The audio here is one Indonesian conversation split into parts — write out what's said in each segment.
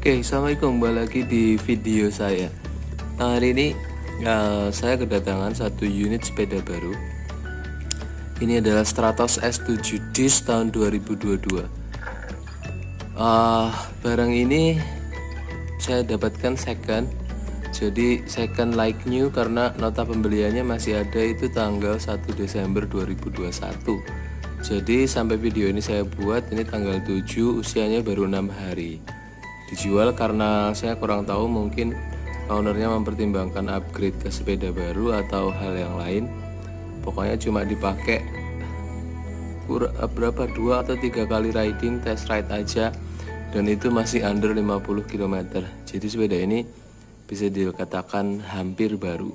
Oke, assalamualaikum, kembali lagi di video saya. Hari ini saya kedatangan satu unit sepeda baru. Ini adalah Stratos S7 Disc tahun 2022. Barang ini saya dapatkan second, jadi second like new karena nota pembeliannya masih ada itu tanggal 1 Desember 2021. Jadi sampai video ini saya buat ini tanggal 7, usianya baru 6 hari. Dijual karena saya kurang tahu, mungkin ownernya mempertimbangkan upgrade ke sepeda baru atau hal yang lain. Pokoknya cuma dipakai berapa 2 atau 3 kali riding, test ride aja, dan itu masih under 50 km. Jadi sepeda ini bisa dikatakan hampir baru.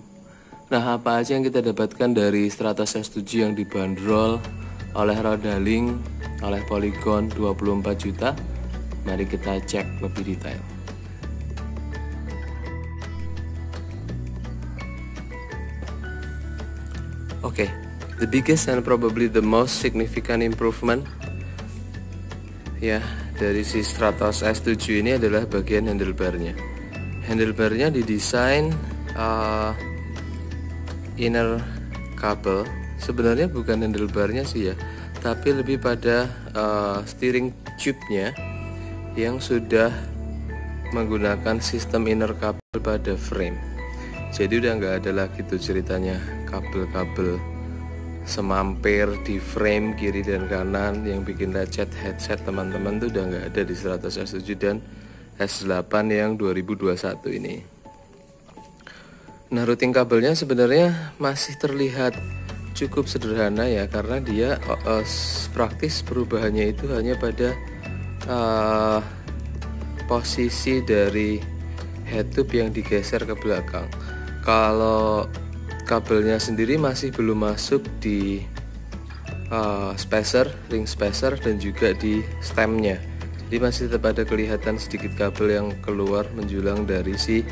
Nah, apa aja yang kita dapatkan dari Stratos S7 yang dibanderol oleh Rodaling, oleh Polygon 24 juta? Mari kita cek lebih detail. Oke, the biggest and probably the most significant improvement ya dari si Stratos S7 ini adalah bagian handlebarnya. Handlebarnya didesain inner couple. Sebenarnya bukan handlebarnya sih ya, tapi lebih pada steering tube-nya yang sudah menggunakan sistem inner couple pada frame. Jadi udah nggak ada lagi tuh ceritanya kabel-kabel semampir di frame kiri dan kanan yang bikin lecet headset teman-teman, tuh udah nggak ada di Stratos S7 dan S8 yang 2021 ini. Nah, routing kabelnya sebenarnya masih terlihat cukup sederhana ya, karena dia praktis perubahannya itu hanya pada posisi dari head tube yang digeser ke belakang. Kalau kabelnya sendiri masih belum masuk di spacer, ring spacer, dan juga di stemnya. Jadi masih tetap ada kelihatan sedikit kabel yang keluar menjulang dari si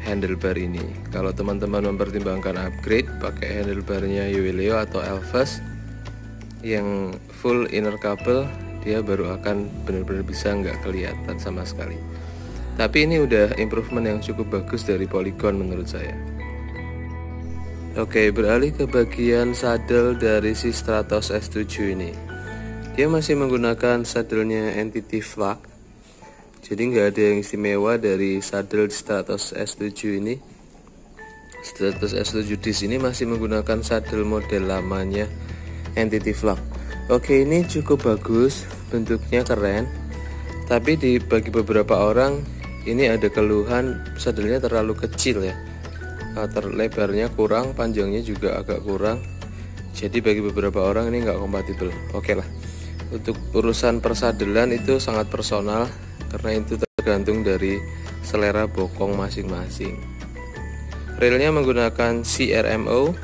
handlebar ini. Kalau teman-teman mempertimbangkan upgrade, pakai handlebarnya Ueleo atau Elvas yang full inner couple, dia baru akan benar-benar bisa nggak kelihatan sama sekali. Tapi ini udah improvement yang cukup bagus dari Polygon menurut saya. Oke, beralih ke bagian saddle dari si Stratos S7 ini. Dia masih menggunakan saddle-nya Entity Flak. Jadi nggak ada yang istimewa dari saddle Stratos S7 ini. Stratos S7 Disc ini masih menggunakan saddle model lamanya Entity Flak. Oke, ini cukup bagus, bentuknya keren. Tapi bagi beberapa orang ini ada keluhan saddle-nya terlalu kecil ya. Lebarnya kurang, panjangnya juga agak kurang. Jadi bagi beberapa orang ini nggak kompatibel. Oke lah. Untuk urusan persadelan itu sangat personal, karena itu tergantung dari selera bokong masing-masing. Railnya menggunakan CRMO,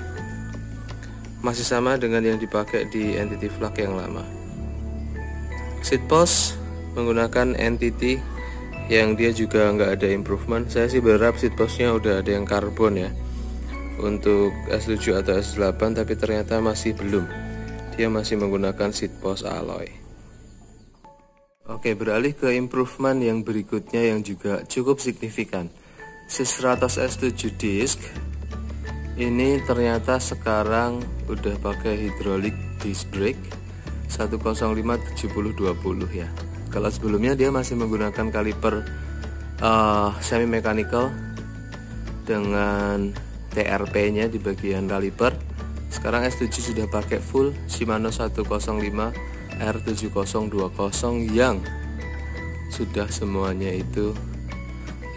masih sama dengan yang dipakai di Entity Flak yang lama. Seat post menggunakan Entity yang dia juga nggak ada improvement. Saya sih berharap seat postnya udah ada yang karbon ya untuk S7 atau S8, tapi ternyata masih belum. Dia masih menggunakan seat post alloy. Oke, beralih ke improvement yang berikutnya yang juga cukup signifikan. Si Stratos S7 Disc ini ternyata sekarang udah pakai hydraulic disc brake 105/70/20 ya. Kalau sebelumnya dia masih menggunakan kaliper semi mechanical dengan TRP-nya di bagian kaliper. Sekarang S7 sudah pakai full Shimano 105 R7020 yang sudah semuanya itu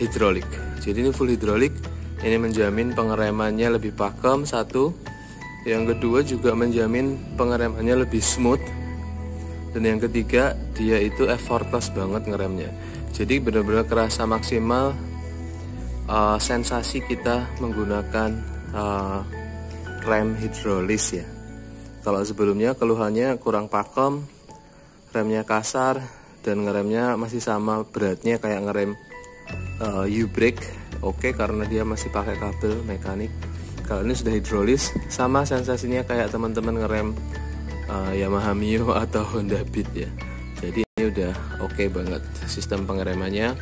hidrolik. Jadi ini full hidrolik. Ini menjamin pengeremannya lebih pakem, satu. Yang kedua juga menjamin pengeremannya lebih smooth. Dan yang ketiga, dia itu effortless banget ngeremnya. Jadi benar-benar kerasa maksimal sensasi kita menggunakan rem hidrolis ya. Kalau sebelumnya keluhannya kurang pakem, remnya kasar, dan ngeremnya masih sama beratnya kayak ngerem U-brake. Oke, karena dia masih pakai kabel mekanik. Kalau ini sudah hidrolis, sama sensasinya kayak teman-teman ngerem Yamaha Mio atau Honda Beat ya. Jadi ini udah oke banget sistem pengeremannya.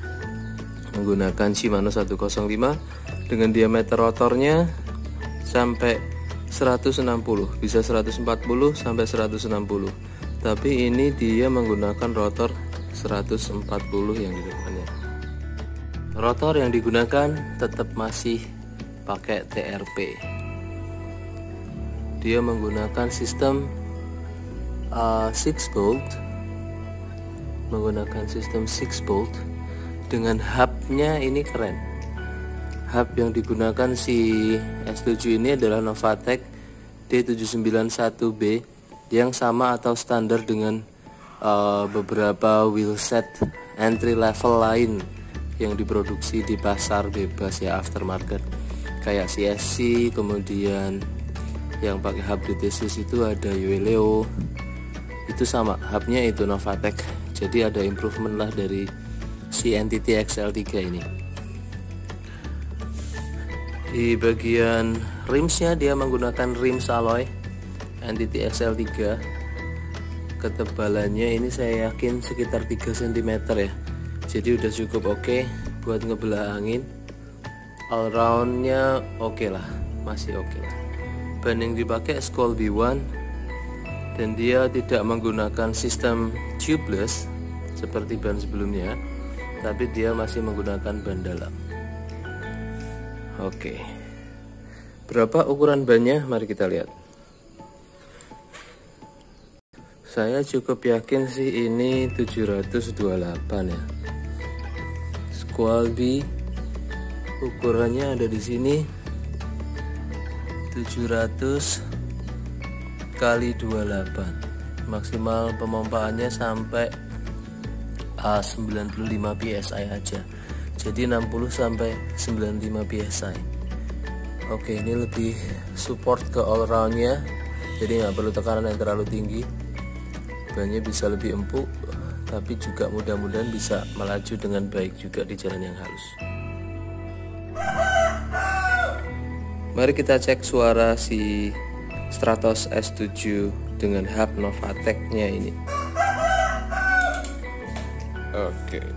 menggunakan Shimano 105 dengan diameter rotornya sampai 160, bisa 140 sampai 160. Tapi ini dia menggunakan rotor 140 yang di depannya. Rotor yang digunakan tetap masih pakai TRP. Dia menggunakan sistem 6 bolt, menggunakan sistem 6 bolt dengan hubnya ini keren. Hub yang digunakan si S7 ini adalah Novatec D791B yang sama atau standar dengan beberapa wheelset entry level lain yang diproduksi di pasar bebas ya, aftermarket, kayak CSC. Kemudian yang pakai hub DTSys itu ada Yoeleo, itu sama hubnya itu Novatec. Jadi ada improvement lah dari si Entity XL3 ini. Di bagian rimsnya dia menggunakan rims alloy Entity XL3. Ketebalannya ini saya yakin sekitar 3 cm ya. Jadi udah cukup oke buat ngebelah angin. All roundnya oke lah, masih oke lah. Ban yang dipakai Skoll B1 dan dia tidak menggunakan sistem tubeless seperti ban sebelumnya, tapi dia masih menggunakan ban dalam. Oke, berapa ukuran bannya? Mari kita lihat. Saya cukup yakin sih ini 728 ya. Skoll B ukurannya ada di sini 700 kali 28. Maksimal pemompaannya sampai 95 psi aja. Jadi 60 sampai 95 psi. Oke, ini lebih support ke all roundnya. Jadi nggak perlu tekanan yang terlalu tinggi. Bannya bisa lebih empuk, tapi juga mudah-mudahan bisa melaju dengan baik juga di jalan yang halus. Mari kita cek suara si Stratos S7 dengan hub Novatec-nya ini. Oke.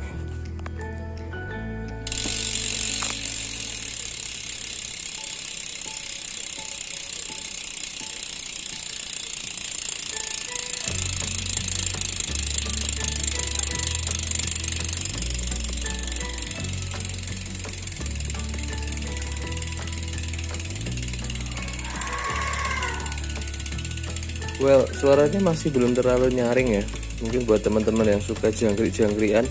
Well, suaranya masih belum terlalu nyaring ya. Mungkin buat teman-teman yang suka jangkrik-jangkrian,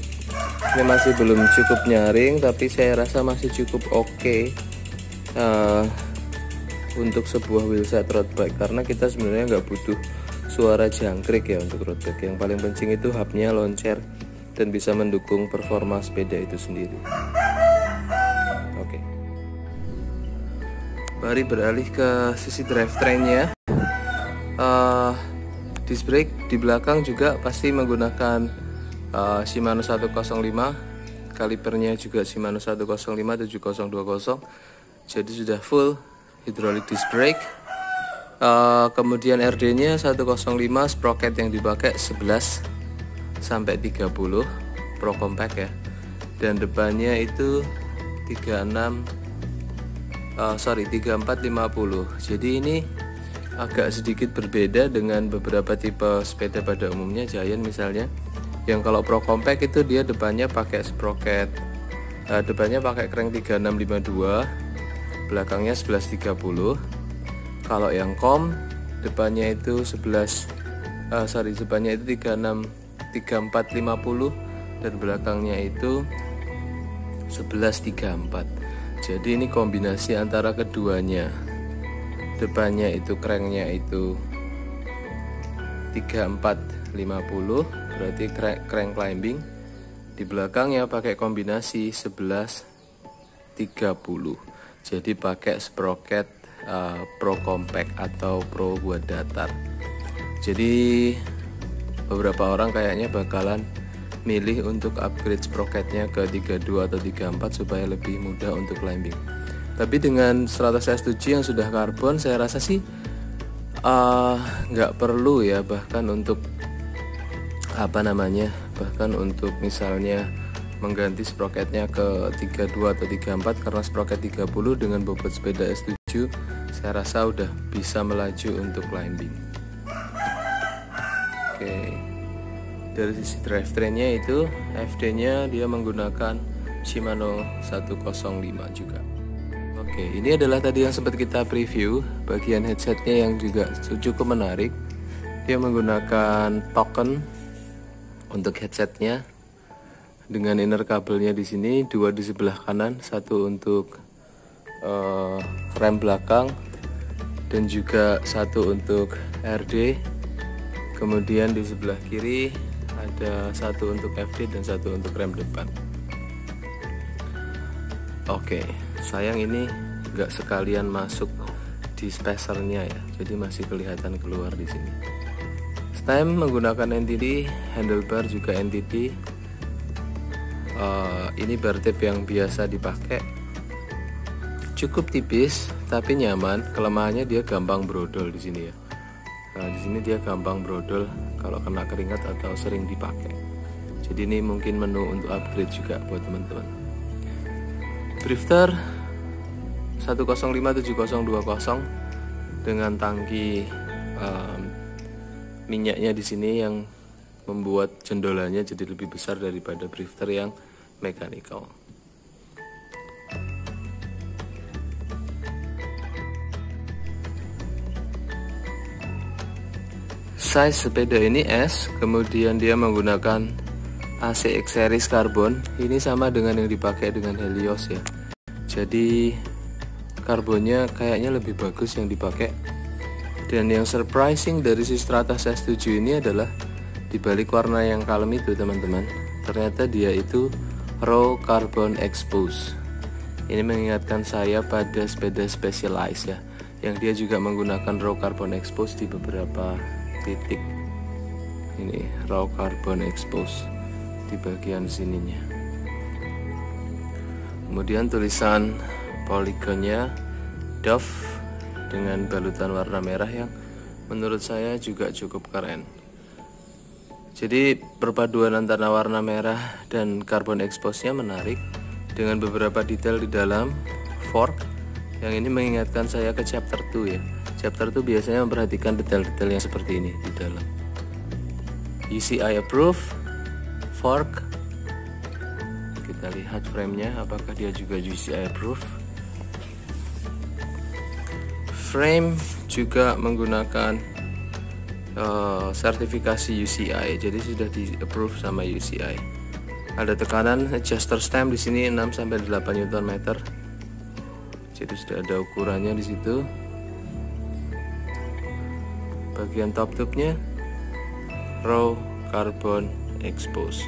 ini masih belum cukup nyaring, tapi saya rasa masih cukup oke untuk sebuah wheelset road bike, karena kita sebenarnya nggak butuh suara jangkrik ya untuk road bike. Yang paling penting itu hubnya loncer dan bisa mendukung performa sepeda itu sendiri. Oke. Mari beralih ke sisi drivetrainnya. Disc brake di belakang juga pasti menggunakan Shimano 105, kalipernya juga Shimano 105 7020, jadi sudah full hydraulic disc brake. Kemudian RD nya 105, sprocket yang dipakai 11 sampai 30 Pro Compact ya, dan depannya itu 3450. Jadi ini agak sedikit berbeda dengan beberapa tipe sepeda pada umumnya, Giant misalnya, yang kalau Pro Compact itu dia depannya pakai sprocket, depannya pakai crank 3652, belakangnya 1130. Kalau yang Com depannya itu depannya itu 3450 dan belakangnya itu 1134. Jadi ini kombinasi antara keduanya. Depannya itu cranknya itu 3450, berarti crank climbing. Di belakangnya pakai kombinasi 1130, jadi pakai sprocket Pro Compact atau Pro buat datar. Jadi beberapa orang kayaknya bakalan milih untuk upgrade sprocketnya ke 32 atau 34 supaya lebih mudah untuk climbing. Tapi dengan Stratos S7 yang sudah karbon, saya rasa sih nggak perlu ya, bahkan untuk bahkan untuk misalnya mengganti sproketnya ke 32 atau 34 karena sproket 30 dengan bobot sepeda S7 saya rasa udah bisa melaju untuk climbing. Oke. Dari sisi drivetrainnya itu FD-nya dia menggunakan Shimano 105 juga. Oke, ini adalah tadi yang sempat kita preview bagian headsetnya yang juga cukup menarik. Dia menggunakan token untuk headsetnya dengan inner kabelnya di sini, dua di sebelah kanan, satu untuk rem belakang dan juga satu untuk RD. Kemudian di sebelah kiri ada satu untuk FD dan satu untuk rem depan. Oke, sayang ini nggak sekalian masuk di spacernya ya, jadi masih kelihatan keluar di sini. Stem menggunakan NTD, handlebar juga NTD. Ini bar tip yang biasa dipakai, cukup tipis tapi nyaman. Kelemahannya dia gampang brodol di sini ya. Nah, di sini dia gampang brodol kalau kena keringat atau sering dipakai. Jadi ini mungkin menu untuk upgrade juga buat teman-teman. Drifter 105-7020 dengan tangki minyaknya di sini yang membuat jendolannya jadi lebih besar daripada drifter yang mechanical. Size sepeda ini S, kemudian dia menggunakan AC X series karbon. Ini sama dengan yang dipakai dengan Helios ya. Jadi karbonnya kayaknya lebih bagus yang dipakai. Dan yang surprising dari si Stratos S7 ini adalah dibalik warna yang kalem itu teman-teman, ternyata dia itu raw carbon expose. Ini mengingatkan saya pada sepeda Specialized ya, yang dia juga menggunakan raw carbon expose di beberapa titik. Ini raw carbon expose di bagian sininya. Kemudian tulisan poligonnya Dove dengan balutan warna merah yang menurut saya juga cukup keren. Jadi perpaduan antara warna merah dan carbon expose-nya menarik dengan beberapa detail di dalam fork. Yang ini mengingatkan saya ke chapter 2 ya. Chapter 2 biasanya memperhatikan detail-detail yang seperti ini di dalam. UCI approve fork. Kita lihat frame-nya apakah dia juga UCI approve. Frame juga menggunakan sertifikasi UCI, jadi sudah di approve sama UCI. Ada tekanan adjuster stem di sini 6-8 Nm. Jadi sudah ada ukurannya di situ. Bagian top tube-nya raw carbon expose.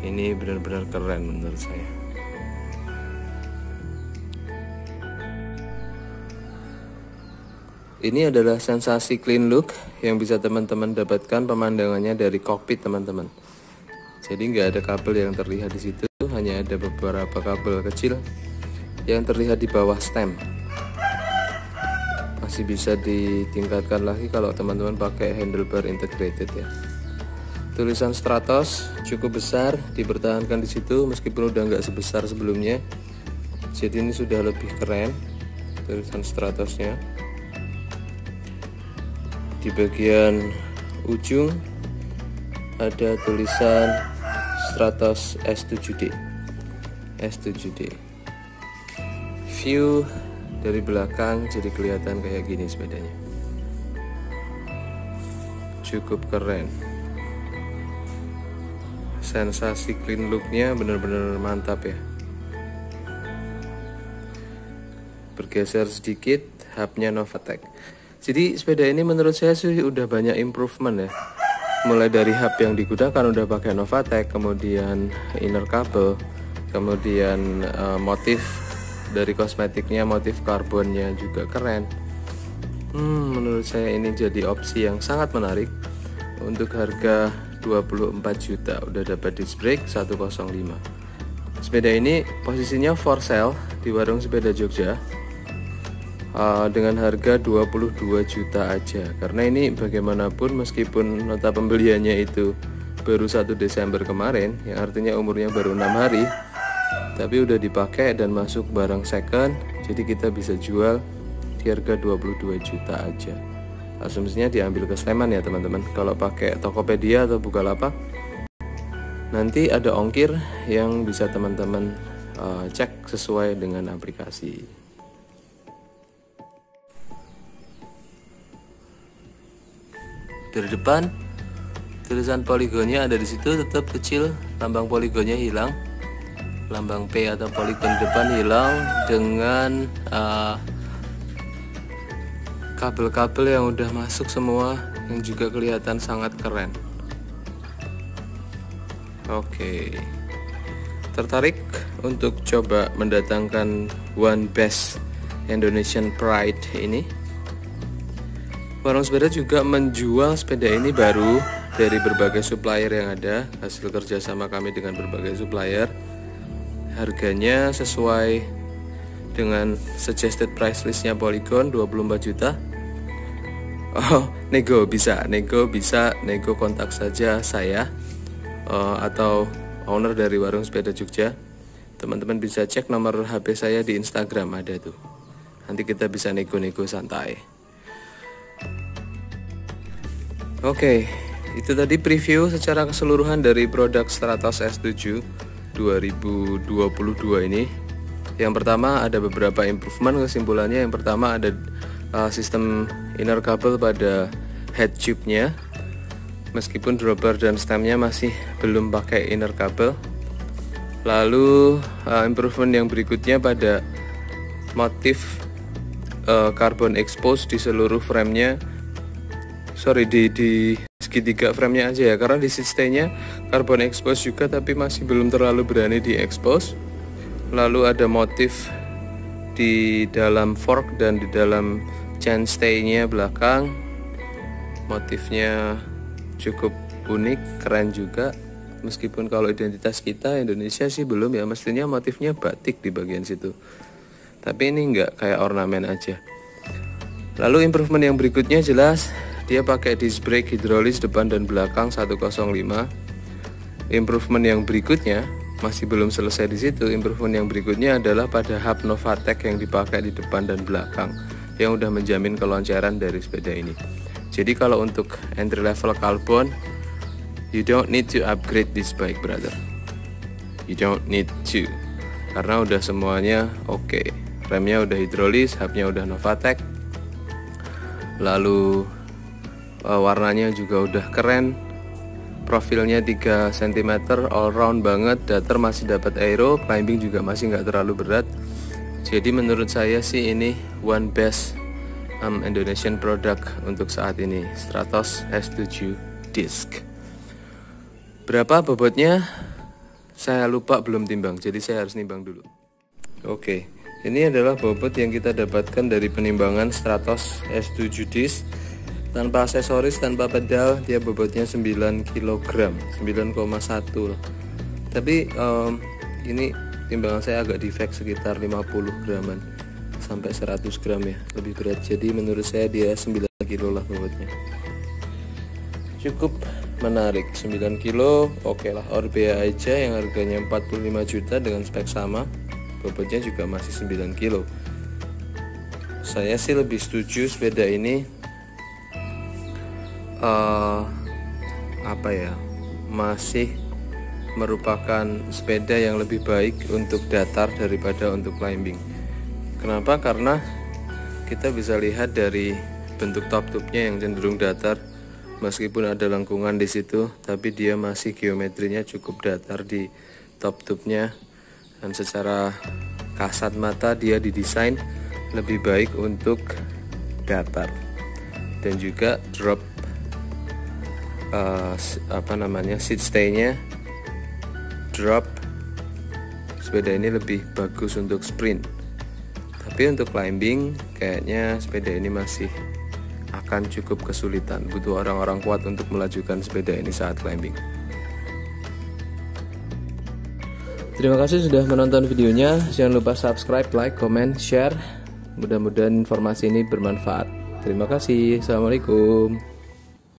Ini benar-benar keren menurut saya. Ini adalah sensasi clean look yang bisa teman-teman dapatkan pemandangannya dari kokpit teman-teman. Jadi nggak ada kabel yang terlihat di situ, hanya ada beberapa kabel kecil yang terlihat di bawah stem. Masih bisa ditingkatkan lagi kalau teman-teman pakai handlebar integrated ya. Tulisan Stratos cukup besar, dipertahankan di situ meskipun udah nggak sebesar sebelumnya. Jadi ini sudah lebih keren tulisan Stratosnya. Di bagian ujung ada tulisan Stratos S7D. View dari belakang jadi kelihatan kayak gini sepedanya. Cukup keren. Sensasi clean looknya benar-benar mantap ya. Bergeser sedikit, hubnya Novatec. Jadi sepeda ini menurut saya sih udah banyak improvement ya. Mulai dari hub yang digunakan udah pakai Novatec, kemudian inner kabel, kemudian motif dari kosmetiknya, motif karbonnya juga keren. Menurut saya ini jadi opsi yang sangat menarik. Untuk harga 24 juta udah dapat disc brake 105. Sepeda ini posisinya for sale di warung sepeda Jogja dengan harga 22 juta aja. Karena ini bagaimanapun meskipun nota pembeliannya itu baru 1 Desember kemarin, yang artinya umurnya baru 6 hari, tapi udah dipakai dan masuk barang second, jadi kita bisa jual di harga 22 juta aja. Asumsinya diambil ke Sleman ya teman-teman. Kalau pakai Tokopedia atau Bukalapak, nanti ada ongkir yang bisa teman-teman cek sesuai dengan aplikasi. Dari depan tulisan poligonnya ada di situ, tetap kecil, lambang poligonnya hilang, lambang P atau poligon depan hilang, dengan kabel-kabel yang udah masuk semua, yang juga kelihatan sangat keren. Oke, tertarik untuk coba mendatangkan One Best Indonesian Pride ini? Warung Sepeda juga menjual sepeda ini baru dari berbagai supplier yang ada, hasil kerjasama kami dengan berbagai supplier. Harganya sesuai dengan suggested price listnya Polygon, 24 juta. Oh, nego bisa, nego kontak saja saya atau owner dari Warung Sepeda Jogja. Teman-teman bisa cek nomor HP saya di Instagram, ada tuh. Nanti kita bisa nego-nego santai. Oke, itu tadi preview secara keseluruhan dari produk Stratos S7 2022 ini. Yang pertama ada beberapa improvement, kesimpulannya yang pertama ada sistem inner kabel pada head tube-nya. Meskipun dropper dan stemnya masih belum pakai inner kabel. Lalu improvement yang berikutnya pada motif carbon expose di seluruh frame-nya. Di segitiga frame-nya aja ya, karena di seat stay-nya carbon expose juga tapi masih belum terlalu berani di expose. Lalu ada motif di dalam fork dan di dalam chain stay-nya belakang. Motifnya cukup unik, keren juga. Meskipun kalau identitas kita Indonesia sih belum ya, mestinya motifnya batik di bagian situ. Tapi ini enggak, kayak ornamen aja. Lalu improvement yang berikutnya jelas dia pakai disc brake hidrolis depan dan belakang 105. Improvement yang berikutnya masih belum selesai di situ. Improvement yang berikutnya adalah pada hub Novatec yang dipakai di depan dan belakang, yang udah menjamin keloncaran dari sepeda ini. Jadi kalau untuk entry level carbon, you don't need to upgrade this bike, brother. You don't need to, karena udah semuanya oke. Remnya udah hidrolis, hubnya udah Novatec. Lalu warnanya juga udah keren, profilnya 3 cm, all round banget, datar masih dapat aero, climbing juga masih nggak terlalu berat. Jadi menurut saya sih ini one best Indonesian product untuk saat ini, Stratos S7 Disc. Berapa bobotnya? Saya lupa, belum timbang, jadi saya harus nimbang dulu. Oke, ini adalah bobot yang kita dapatkan dari penimbangan Stratos S7 Disc. Tanpa aksesoris, tanpa pedal, dia bobotnya 9 kg, 9,1 lah. Tapi ini timbangan saya agak defect, sekitar 50 graman sampai 100 gram ya, lebih berat. Jadi menurut saya dia 9 kilo lah bobotnya. Cukup menarik, 9 kilo oke lah. Orbea aja yang harganya 45 juta dengan spek sama, bobotnya juga masih 9 kilo. Saya sih lebih setuju sepeda ini masih merupakan sepeda yang lebih baik untuk datar daripada untuk climbing. Kenapa? Karena kita bisa lihat dari bentuk top tube-nya yang cenderung datar, meskipun ada lengkungan di situ, tapi dia masih geometrinya cukup datar di top tube-nya, dan secara kasat mata dia didesain lebih baik untuk datar. Dan juga drop seat stay-nya drop. Sepeda ini lebih bagus untuk sprint, tapi untuk climbing kayaknya sepeda ini masih akan cukup kesulitan. Butuh orang-orang kuat untuk melajukan sepeda ini saat climbing. Terima kasih sudah menonton videonya. Jangan lupa subscribe, like, comment, share. Mudah-mudahan informasi ini bermanfaat. Terima kasih. Assalamualaikum.